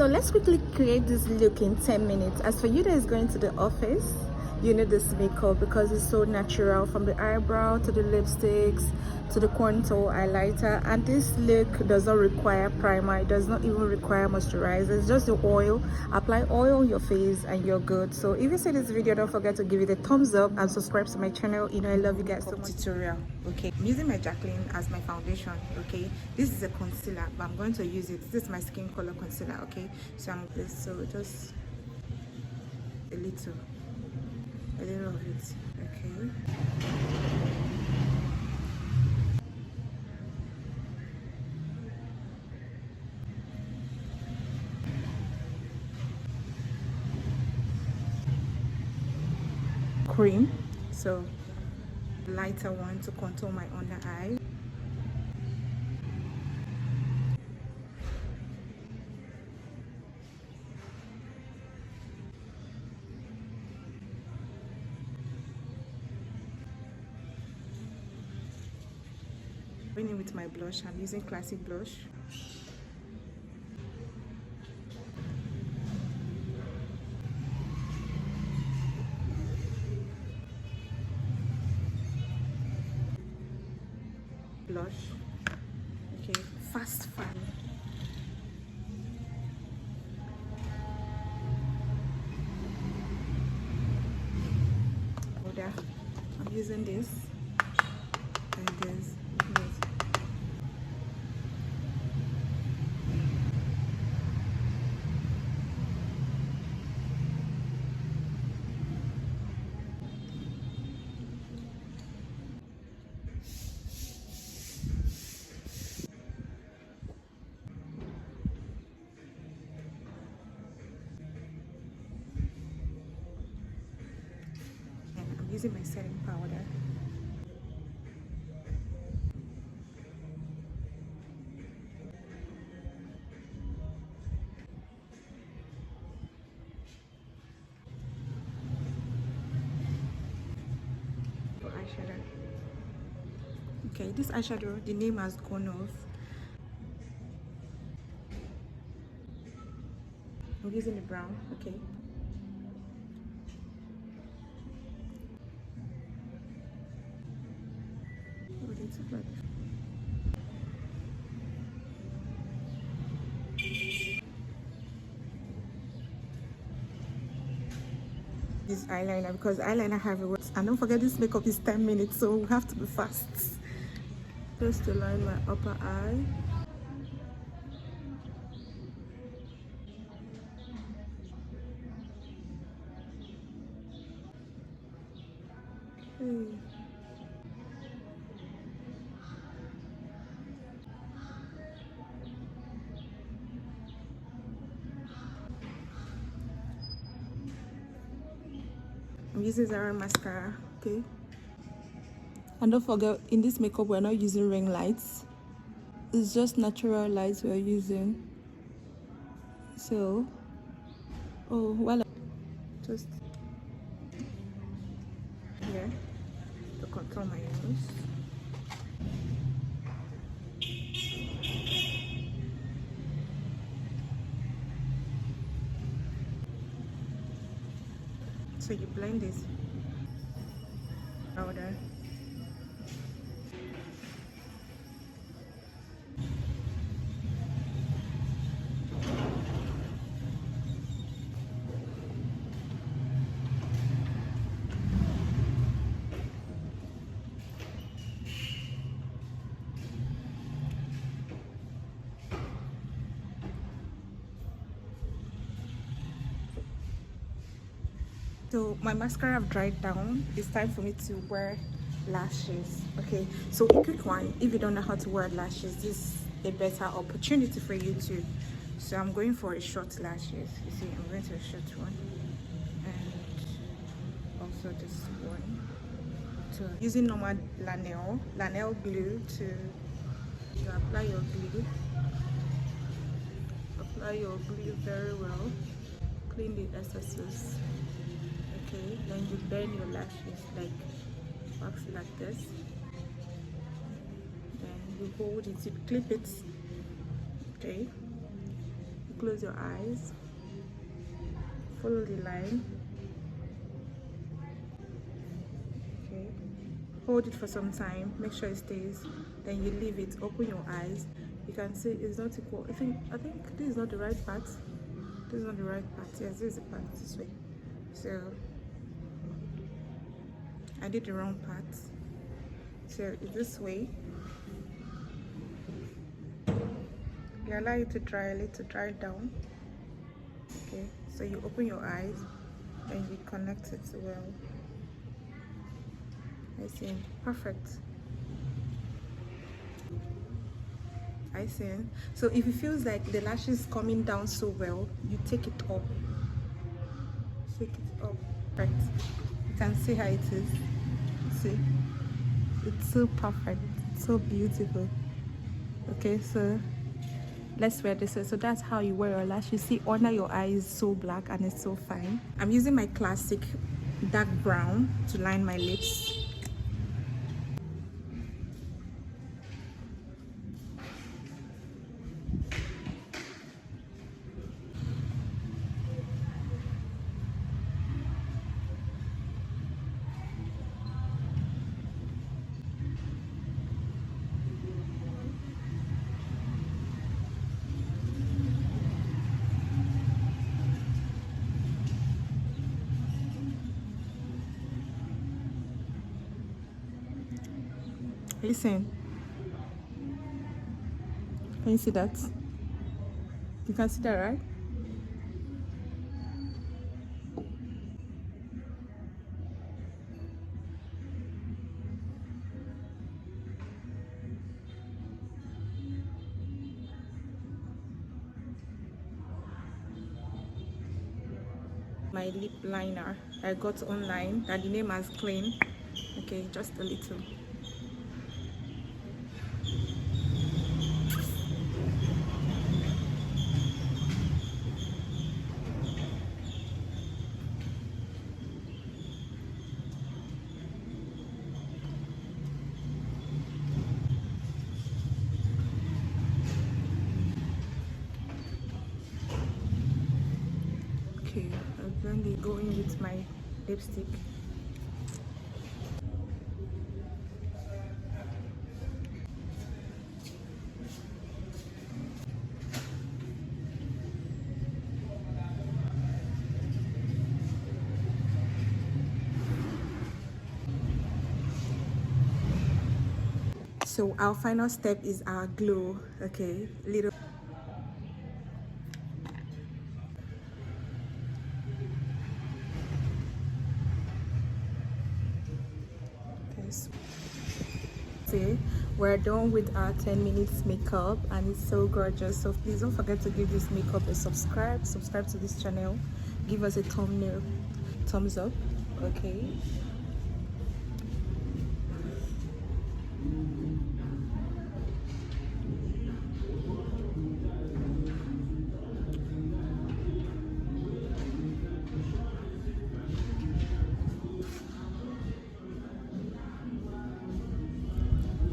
So let's quickly create this look in 10 minutes. As for you that is going to the office, you need this makeup because it's so natural, from the eyebrow to the lipsticks to the contour highlighter. And this look does not require primer, it does not even require moisturizer. It's just the oil. Apply oil on your face and you're good. So if you see this video, don't forget to give it a thumbs up and subscribe to my channel. You know I love you guys so much. Tutorial. Okay, I'm using my Jacqueline as my foundation. Okay, this is a concealer, but I'm going to use it. This is my skin color concealer. Okay, so I'm this, so just a little of it. Okay, cream, so lighter one to contour my under eye. Going in with my blush, I'm using classic blush. Blush. Okay, fast fan. Powder. I'm using this and this. Using my setting powder. For eyeshadow. Okay, this eyeshadow, the name has gone off. I'm using the brown. Okay. This eyeliner, because eyeliner have a word. And don't forget, this makeup is 10 minutes, so we have to be fast. Just to line my upper eye. Okay. I'm using Zara mascara. Okay, and don't forget, in this makeup we're not using ring lights, it's just natural lights we're using. So well, just here to contour my nose. So you blend this powder. So my mascara have dried down. It's time for me to wear lashes. Okay, so a quick one, if you don't know how to wear lashes, this is a better opportunity for you to. So I'm going for a short lashes. You see, I'm going to a short one, and also this one. So using normal lanel glue to apply your glue. Apply your glue very well. Clean the excesses. Okay, then you bend your lashes like this. Then you hold it, you clip it. Okay, close your eyes, follow the line. Okay, hold it for some time, make sure it stays, then you leave it, open your eyes. You can see it's not equal. I think this is not the right part. This is not the right part. Yes, this is the part this way. So I did the wrong part. So it's this way. You allow it to dry a little, dry down. Okay, so you open your eyes and you connect it well. I see. Perfect. I see. So if it feels like the lashes coming down so well, you take it up. Take it up. Right. You can see how it is. See? It's so perfect. It's so beautiful. Okay, so let's wear this. So that's how you wear your lashes. See, under your eye is so black and it's so fine. I'm using my classic dark brown to line my lips. Listen, can you see that? You can see that, right? My lip liner I got online, and the name has Clean. Okay, just a little. Okay, I'm going to go in with my lipstick. So our final step is our glow. Okay, little. Okay, we're done with our 10 minutes makeup and it's so gorgeous. So please don't forget to give this makeup a subscribe to this channel, give us a thumbs up. Okay,